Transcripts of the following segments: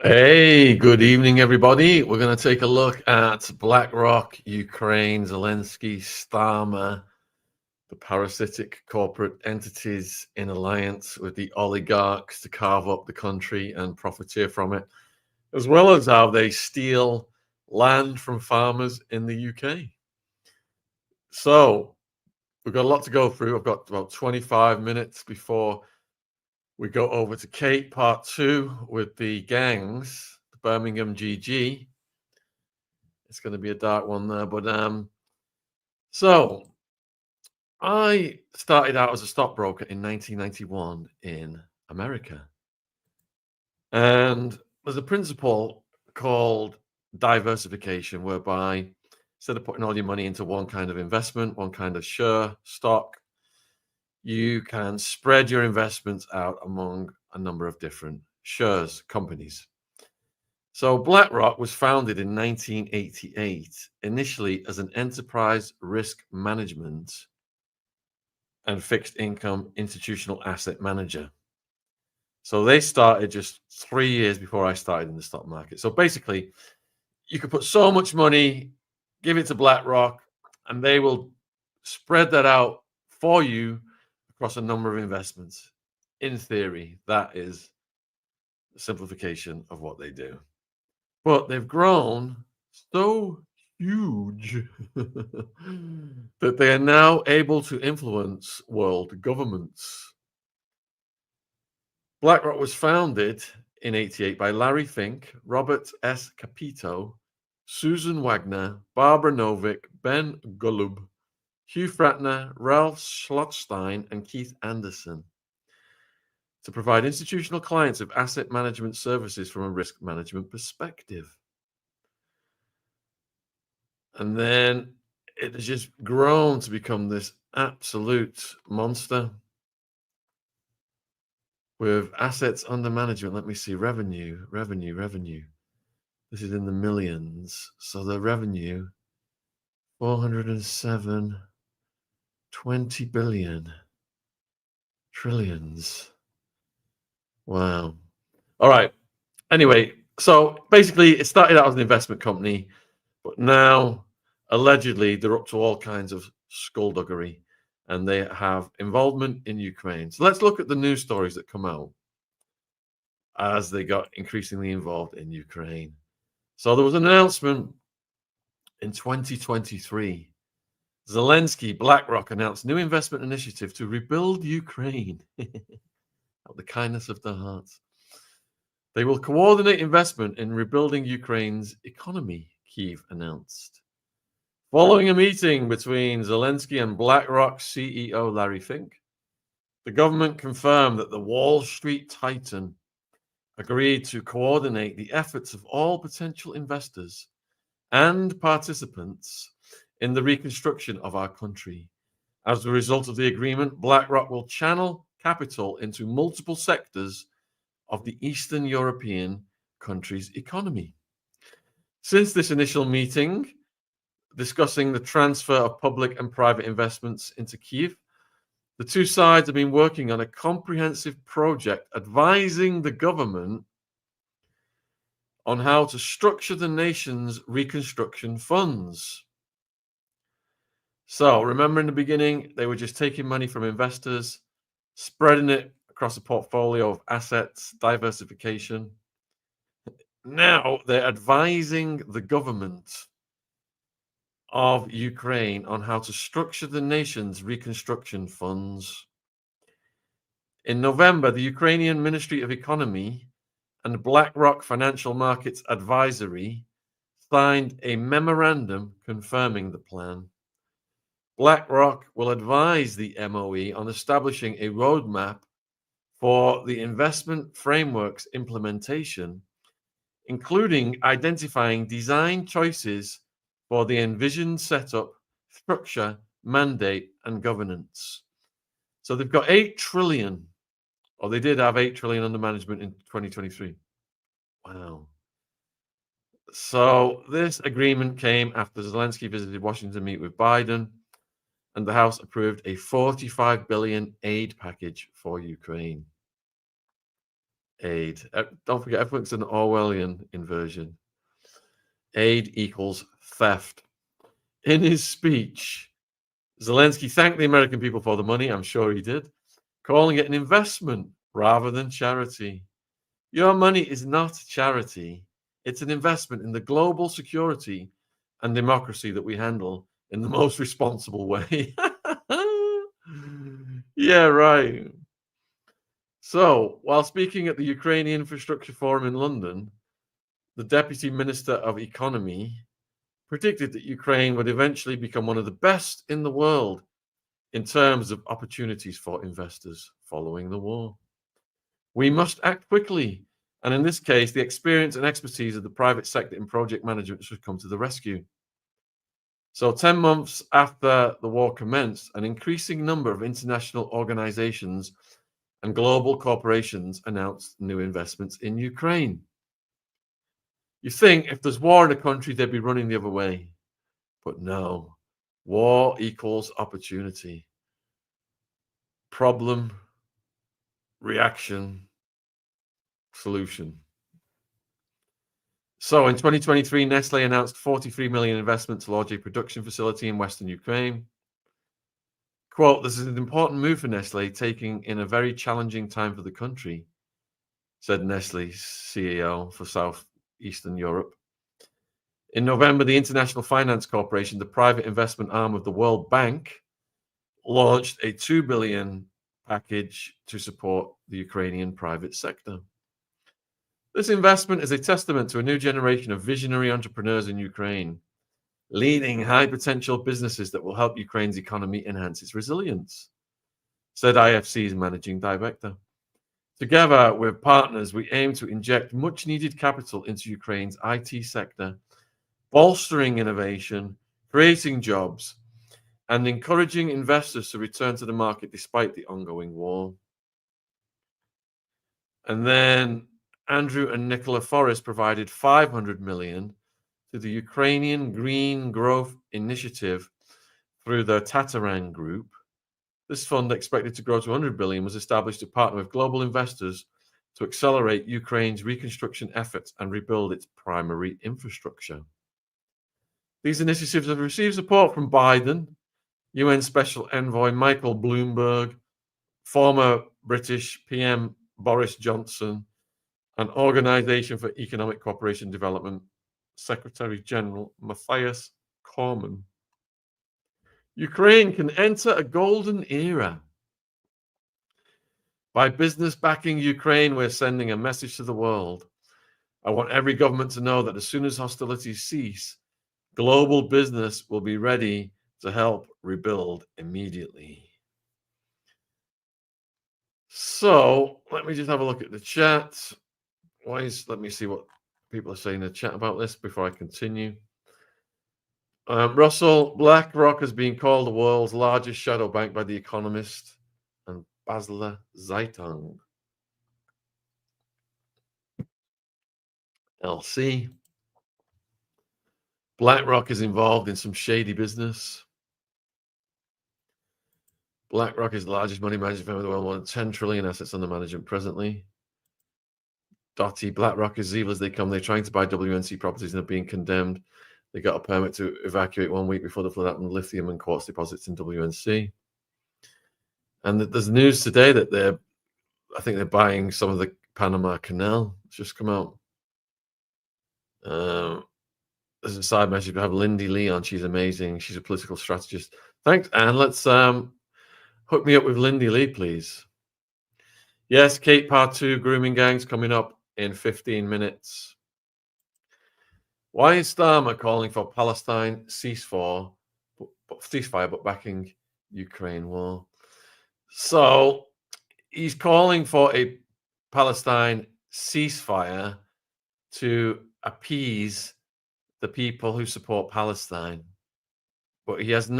Hey, good evening, everybody. We're going to take a look at Blackrock, Ukraine, Zelensky, Starmer, the parasitic corporate entities in alliance with the oligarchs to carve up the country and profiteer from it, as well as how they steal land from farmers in the UK. So, we've got a lot to go through. I've got about 25 minutes before we go over to Kate, part 2, with the gangs, the Birmingham GG. It's going to be a dark one there, but so I started out as a stockbroker in 1991 in America, and there's a principle called diversification, whereby instead of putting all your money into one kind of investment, one kind of share stock, you can spread your investments out among a number of different shares companies. So BlackRock was founded in 1988, initially as an enterprise risk management and fixed income institutional asset manager. So they started just 3 years before I started in the stock market. So basically, you could put so much money, give it to BlackRock, and they will spread that out for you across a number of investments. In theory, that is the simplification of what they do. But they've grown so huge that they are now able to influence world governments. BlackRock was founded in 88 by Larry Fink, Robert S. Capito, Susan Wagner, Barbara Novick, Ben Golub, Hugh Fratner, Ralph Schlotzstein, and Keith Anderson, to provide institutional clients of asset management services from a risk management perspective. And then it has just grown to become this absolute monster with assets under management. Let me see, revenue. This is in the millions. So the revenue, 407, 20 billion, trillions. Wow. All right. Anyway, so basically it started out as an investment company, but now allegedly they're up to all kinds of skullduggery and they have involvement in Ukraine. So let's look at the news stories that come out as they got increasingly involved in Ukraine. So there was an announcement in 2023. Zelensky, BlackRock announced new investment initiative to rebuild Ukraine out of the kindness of their hearts. They will coordinate investment in rebuilding Ukraine's economy, Kyiv announced. Following a meeting between Zelensky and BlackRock CEO Larry Fink, the government confirmed that the Wall Street titan agreed to coordinate the efforts of all potential investors and participants in the reconstruction of our country. As a result of the agreement, BlackRock will channel capital into multiple sectors of the Eastern European country's economy. Since this initial meeting, discussing the transfer of public and private investments into Kyiv, the two sides have been working on a comprehensive project advising the government on how to structure the nation's reconstruction funds. So remember in the beginning, they were just taking money from investors, spreading it across a portfolio of assets, diversification. Now they're advising the government of Ukraine on how to structure the nation's reconstruction funds. In November, the Ukrainian Ministry of Economy and BlackRock Financial Markets Advisory signed a memorandum confirming the plan. BlackRock will advise the MOE on establishing a roadmap for the investment framework's implementation, including identifying design choices for the envisioned setup, structure, mandate, and governance. So they've got 8 trillion, or they did have 8 trillion under management in 2023. Wow. So this agreement came after Zelensky visited Washington to meet with Biden, and the House approved a 45 billion aid package for Ukraine. aid. Don't forget, everything's an Orwellian inversion. Aid equals theft. In his speech, Zelensky thanked the American people for the money, I'm sure he did, calling it an investment rather than charity. Your money is not charity. It's an investment in the global security and democracy that we handle in the most responsible way. Yeah, right. So, while speaking at the Ukrainian Infrastructure Forum in London, the Deputy Minister of Economy predicted that Ukraine would eventually become one of the best in the world in terms of opportunities for investors following the war. We must act quickly, and in this case, the experience and expertise of the private sector in project management should come to the rescue. So 10 months after the war commenced, an increasing number of international organizations and global corporations announced new investments in Ukraine. You think if there's war in a country, they'd be running the other way. But no, war equals opportunity. Problem, reaction, solution. So in 2023, Nestle announced 43 million investment to launch a production facility in Western Ukraine. Quote, this is an important move for Nestle, taking in a very challenging time for the country, said Nestle's CEO for Southeastern Europe. In November, the International Finance Corporation, the private investment arm of the World Bank, launched a 2 billion package to support the Ukrainian private sector. This investment is a testament to a new generation of visionary entrepreneurs in Ukraine, leading high potential businesses that will help Ukraine's economy enhance its resilience, said IFC's managing director. Together with partners, we aim to inject much needed capital into Ukraine's IT sector, bolstering innovation, creating jobs, and encouraging investors to return to the market despite the ongoing war. And then Andrew and Nicola Forrest provided 500 million to the Ukrainian Green Growth Initiative through the Tatarang Group. This fund, expected to grow to 100 billion, was established to partner with global investors to accelerate Ukraine's reconstruction efforts and rebuild its primary infrastructure. These initiatives have received support from Biden, UN Special Envoy Michael Bloomberg, former British PM Boris Johnson, and Organization for Economic Cooperation and Development Secretary General Matthias Cormann. Ukraine can enter a golden era. By business backing Ukraine, we're sending a message to the world. I want every government to know that as soon as hostilities cease, global business will be ready to help rebuild immediately. So let me just have a look at the chat. Let me see what people are saying in the chat about this before I continue. Russell, BlackRock has been called the world's largest shadow bank by The Economist and Basler Zeitung. LC. BlackRock is involved in some shady business. BlackRock is the largest money management firm in the world, more than 10 trillion assets under management presently. Dotty, BlackRock is evil as they come. They're trying to buy WNC properties and are being condemned. They got a permit to evacuate 1 week before the flood happened, lithium and quartz deposits in WNC. And there's news today that I think they're buying some of the Panama Canal. It's just come out. As a side message, we have Lindy Lee on. She's amazing. She's a political strategist. Thanks, Anne. Let's hook me up with Lindy Lee, please. Yes, Kate Part 2, grooming gangs coming up in 15 minutes. Why is Starmer calling for Palestine ceasefire, but backing Ukraine war? So he's calling for a Palestine ceasefire to appease the people who support Palestine. But he has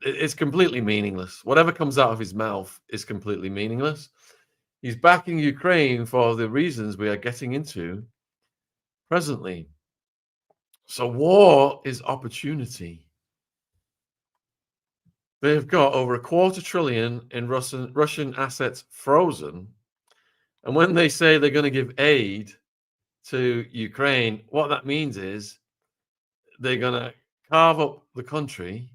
it's completely meaningless. Whatever comes out of his mouth is completely meaningless. He's backing Ukraine for the reasons we are getting into presently. So war is opportunity. They've got over $250 billion in Russian assets frozen And when they say they're going to give aid to Ukraine, what that means is they're going to carve up the country,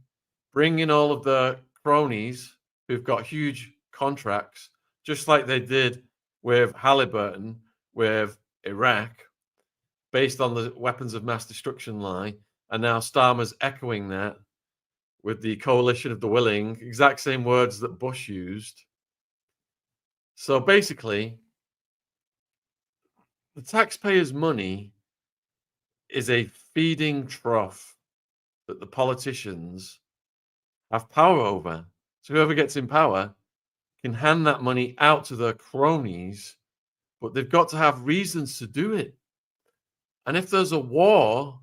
bring in all of the cronies who've got huge contracts, just like they did with Halliburton, with Iraq, based on the weapons of mass destruction lie. And now Starmer's echoing that with the coalition of the willing, exact same words that Bush used. So basically, the taxpayers' money is a feeding trough that the politicians have power over. So whoever gets in power can hand that money out to their cronies, but they've got to have reasons to do it. And if there's a war,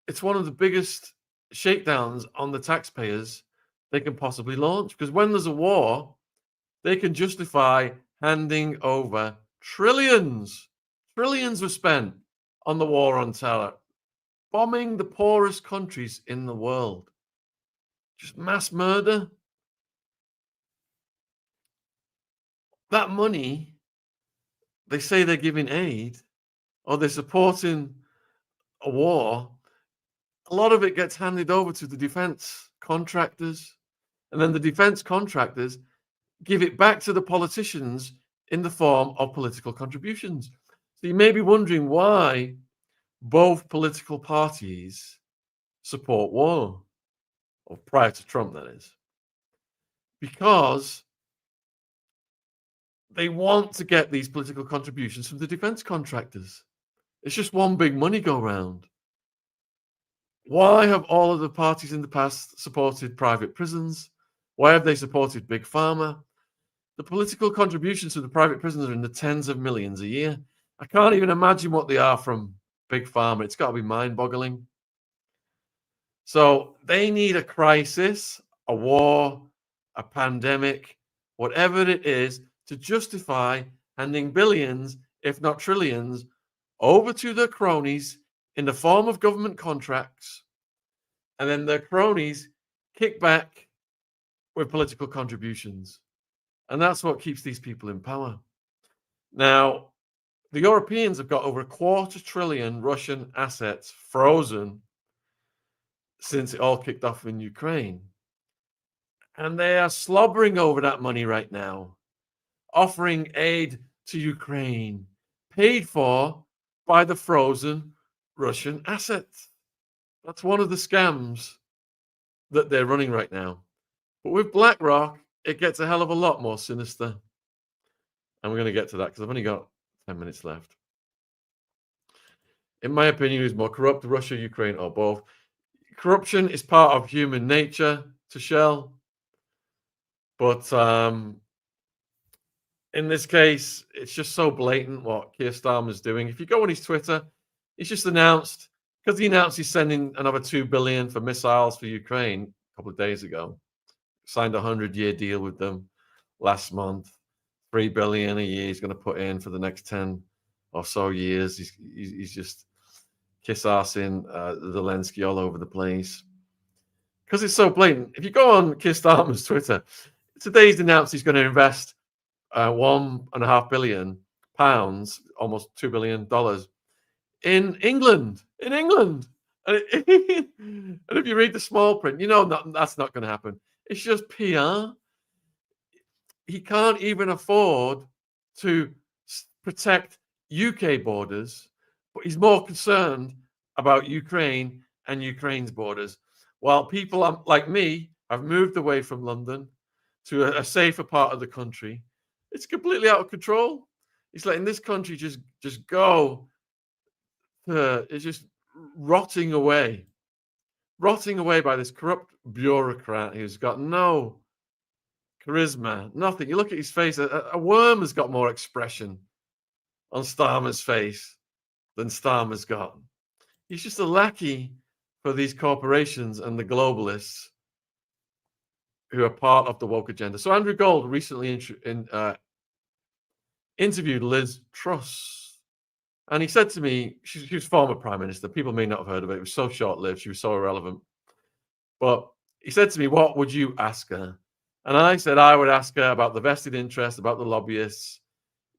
it's one of the biggest shakedowns on the taxpayers they can possibly launch. Because when there's a war, they can justify handing over trillions. Trillions were spent on the war on terror, bombing the poorest countries in the world. Just mass murder. That money, they say they're giving aid or they're supporting a war. A lot of it gets handed over to the defense contractors. And then the defense contractors give it back to the politicians in the form of political contributions. So you may be wondering why both political parties support war, or prior to Trump, that is. Because they want to get these political contributions from the defense contractors. It's just one big money go round. Why have all of the parties in the past supported private prisons? Why have they supported Big Pharma? The political contributions to the private prisons are in the tens of millions a year. I can't even imagine what they are from Big Pharma. It's got to be mind-boggling. So they need a crisis, a war, a pandemic, whatever it is, to justify handing billions, if not trillions, over to their cronies in the form of government contracts. And then their cronies kick back with political contributions. And that's what keeps these people in power. Now, the Europeans have got over $250 billion Russian assets frozen since it all kicked off in Ukraine. And they are slobbering over that money right now, offering aid to Ukraine, paid for by the frozen Russian assets. That's one of the scams that they're running right now. But with BlackRock, it gets a hell of a lot more sinister. And we're going to get to that because I've only got 10 minutes left. In my opinion, who's more corrupt, Russia, Ukraine, or both? Corruption is part of human nature to shell. But in this case, it's just so blatant what Keir Starmer's doing. If you go on his Twitter, he's just announced, because he announced he's sending another $2 billion for missiles for Ukraine a couple of days ago. Signed a 100-year deal with them last month. $3 billion a year he's going to put in for the next 10 or so years. He's just kiss-assing Zelensky all over the place. Because it's so blatant. If you go on Keir Starmer's Twitter, today he's announced he's going to invest £1.5 billion, almost $2 billion, in England. In England. And if you read the small print, you know that's not going to happen. It's just PR. He can't even afford to protect UK borders, but he's more concerned about Ukraine and Ukraine's borders. While people like me have moved away from London to a safer part of the country, it's completely out of control. He's letting this country just go. It's just rotting away by this corrupt bureaucrat who's got no charisma, nothing. You look at his face, a worm has got more expression on Starmer's face than Starmer's got. He's just a lackey for these corporations and the globalists who are part of the woke agenda. So Andrew Gold recently interviewed Liz Truss, and he said to me, she was former prime minister. People may not have heard of it. It was so short-lived. She was so irrelevant. But he said to me, what would you ask her? And I said I would ask her about the vested interest, about the lobbyists,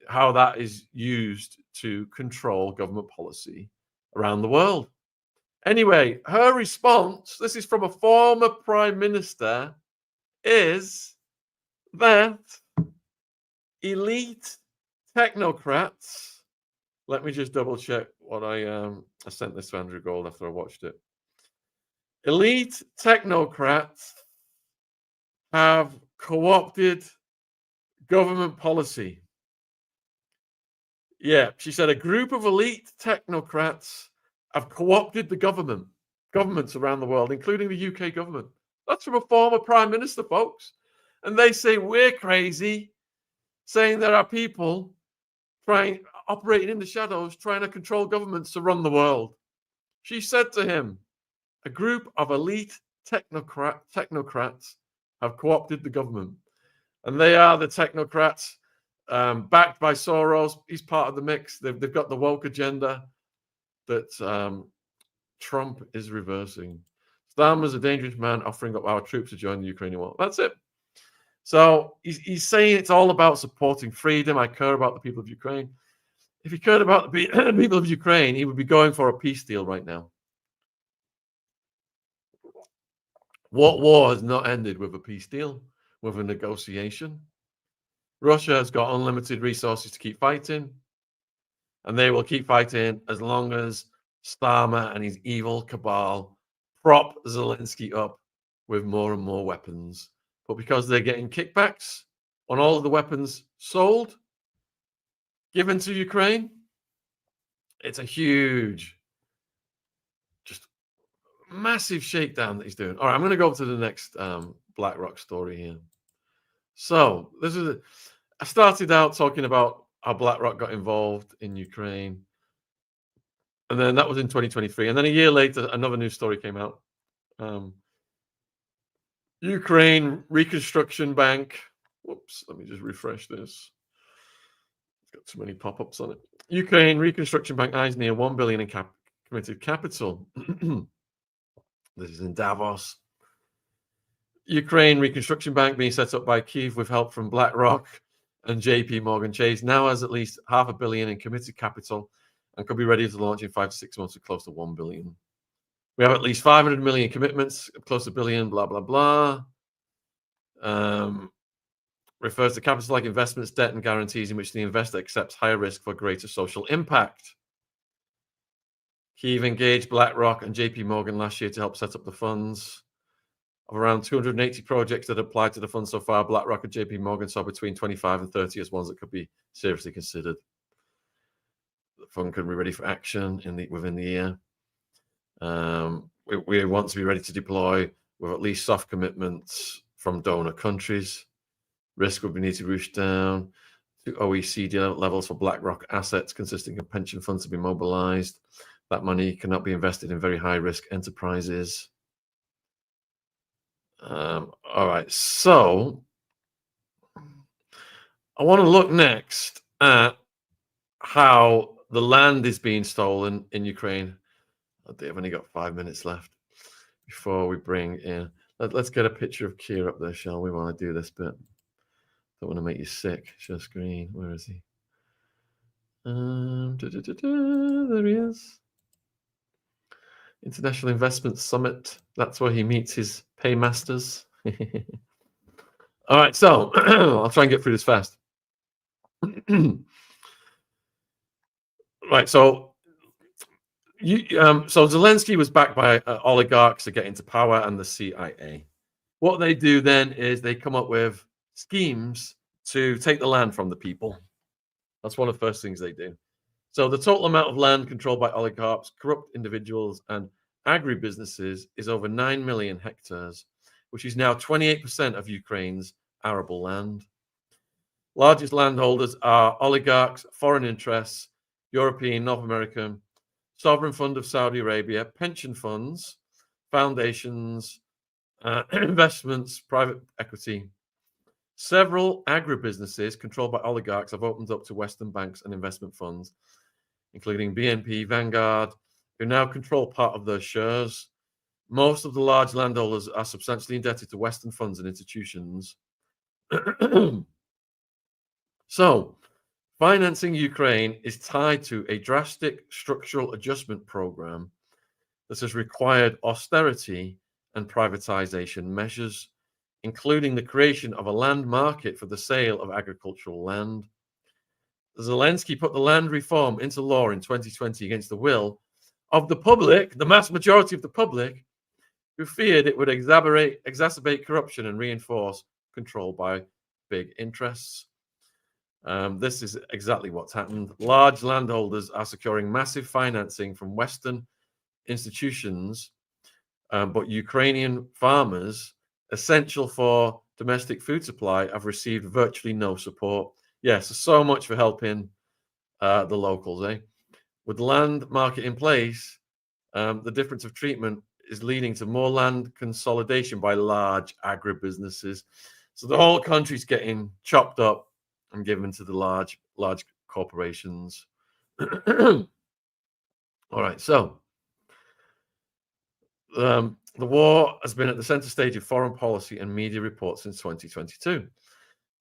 how that is used to control government policy around the world. Anyway, her response, this is from a former prime minister, is that elite technocrats, let me just double check what I sent this to Andrew Gold after I watched it. Elite technocrats have co-opted government policy. Yeah, she said a group of elite technocrats have co-opted the governments around the world, including the UK government. That's from a former prime minister, folks. And they say we're crazy, saying there are people operating in the shadows, trying to control governments to run the world. She said to him, a group of elite technocrats have co-opted the government. And they are the technocrats backed by Soros. He's part of the mix. They've got the woke agenda that Trump is reversing. Saddam is a dangerous man offering up our troops to join the Ukrainian war. That's it. So he's saying it's all about supporting freedom. I care about the people of Ukraine. If he cared about the people of Ukraine, he would be going for a peace deal right now. What war has not ended with a peace deal, with a negotiation? Russia has got unlimited resources to keep fighting, and they will keep fighting as long as Starmer and his evil cabal prop Zelensky up with more and more weapons. But because they're getting kickbacks on all of the weapons sold, given to Ukraine, it's a huge, just massive shakedown that he's doing. All right, I'm going to go to the next Blackrock story here. So I started out talking about how Blackrock got involved in Ukraine. And then that was in 2023. And then a year later, another news story came out. Ukraine Reconstruction Bank. Whoops, let me just refresh this. It's got too many pop-ups on it. Ukraine Reconstruction Bank eyes near 1 billion in committed capital. This is in Davos. Ukraine Reconstruction Bank being set up by Kyiv with help from BlackRock and JP Morgan Chase now has at least $500 million in committed capital and could be ready to launch in 5 to 6 months with close to 1 billion. We have at least 500 million commitments, close to $1 billion, blah, blah, blah. Refers to capital like investments, debt, and guarantees in which the investor accepts higher risk for greater social impact. Kyiv engaged BlackRock and JP Morgan last year to help set up the funds. Of around 280 projects that applied to the fund so far, BlackRock and JP Morgan saw between 25 and 30 as ones that could be seriously considered. The fund could be ready for action within the year. We want to be ready to deploy with at least soft commitments from donor countries. Risk would be need to reach down to OECD levels for BlackRock assets consisting of pension funds to be mobilized. That money cannot be invested in very high risk enterprises. All right, so I want to look next at how the land is being stolen in Ukraine. They've only got 5 minutes left before we bring in. Let's get a picture of Kier up there, shall we, while I do this bit? Don't want to make you sick. Share screen. Where is he? There he is. International Investment Summit. That's where he meets his paymasters. All right, so I'll try and get through this fast. Right, so Zelensky was backed by oligarchs to get into power and the CIA. What they do then is they come up with schemes to take the land from the people. That's one of the first things they do. So the total amount of land controlled by oligarchs, corrupt individuals, and agribusinesses is over 9 million hectares, which is now 28% of Ukraine's arable land. Largest landholders are oligarchs, foreign interests, European, North American, sovereign fund of Saudi Arabia, pension funds, foundations, investments, private equity. Several agribusinesses controlled by oligarchs have opened up to Western banks and investment funds, including BNP, Vanguard, who now control part of their shares. Most of the large landholders are substantially indebted to Western funds and institutions. So, Financing Ukraine is tied to a drastic structural adjustment program that has required austerity and privatization measures, including the creation of a land market for the sale of agricultural land. Zelensky put the land reform into law in 2020 against the will of the public, the mass majority of the public, who feared it would exacerbate corruption and reinforce control by big interests. This is exactly what's happened. Large landholders are securing massive financing from Western institutions, but Ukrainian farmers, essential for domestic food supply, have received virtually no support. Yes, so much for helping the locals, eh? With the land market in place, the difference of treatment is leading to more land consolidation by large agribusinesses. So the whole country's getting chopped up and given to the large corporations. All right, so the war has been at the center stage of foreign policy and media reports since 2022.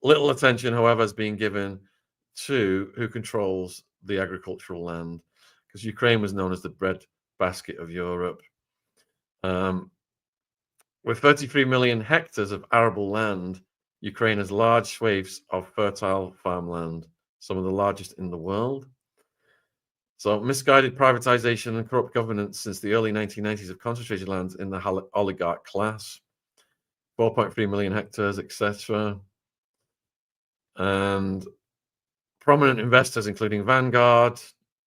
Little attention, however, has been given to who controls the agricultural land, because Ukraine was known as the breadbasket of Europe. With 33 million hectares of arable land, Ukraine has large swathes of fertile farmland, some of the largest in the world. So misguided privatization and corrupt governance since the early 1990s have concentrated lands in the oligarch class, 4.3 million hectares, etc. And prominent investors, including Vanguard,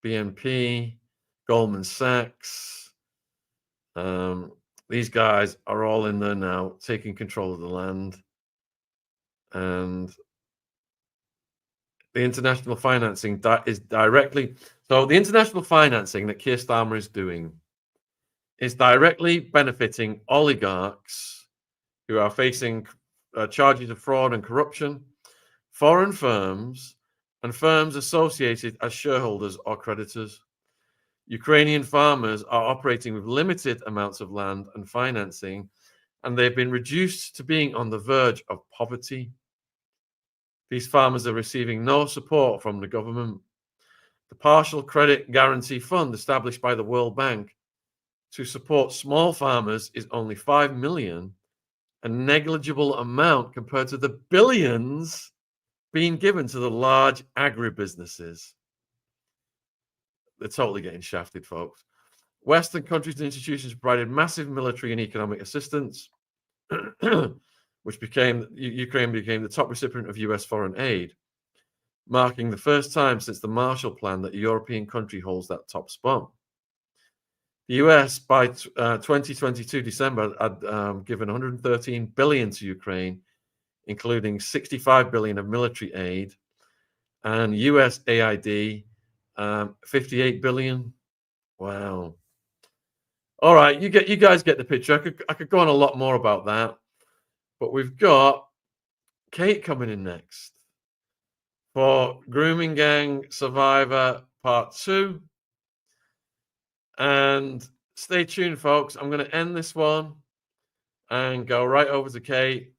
BNP, Goldman Sachs, these guys are all in there now, taking control of the land. And the international financing is directly... So the international financing that Keir Starmer is doing is directly benefiting oligarchs who are facing charges of fraud and corruption, foreign firms, and firms associated as shareholders or creditors. Ukrainian farmers are operating with limited amounts of land and financing, and they've been reduced to being on the verge of poverty. These farmers are receiving no support from the government. The Partial Credit Guarantee Fund established by the World Bank to support small farmers is only 5 million, a negligible amount compared to the billions being given to the large agribusinesses. They're totally getting shafted, folks. Western countries and institutions provided massive military and economic assistance, which Ukraine became the top recipient of US foreign aid, marking the first time since the Marshall Plan that a European country holds that top spot. The US, by 2022 December, had given 113 billion to Ukraine, including 65 billion of military aid, and USAID 58 billion. Wow. All right, you guys get the picture. I could go on a lot more about that, but we've got Kate coming in next for Grooming Gang Survivor Part 2. And stay tuned, folks. I'm going to end this one and go right over to Kate.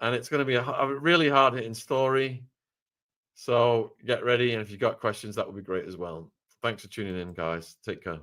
And it's going to be a really hard-hitting story. So get ready. And if you've got questions, that would be great as well. Thanks for tuning in, guys. Take care.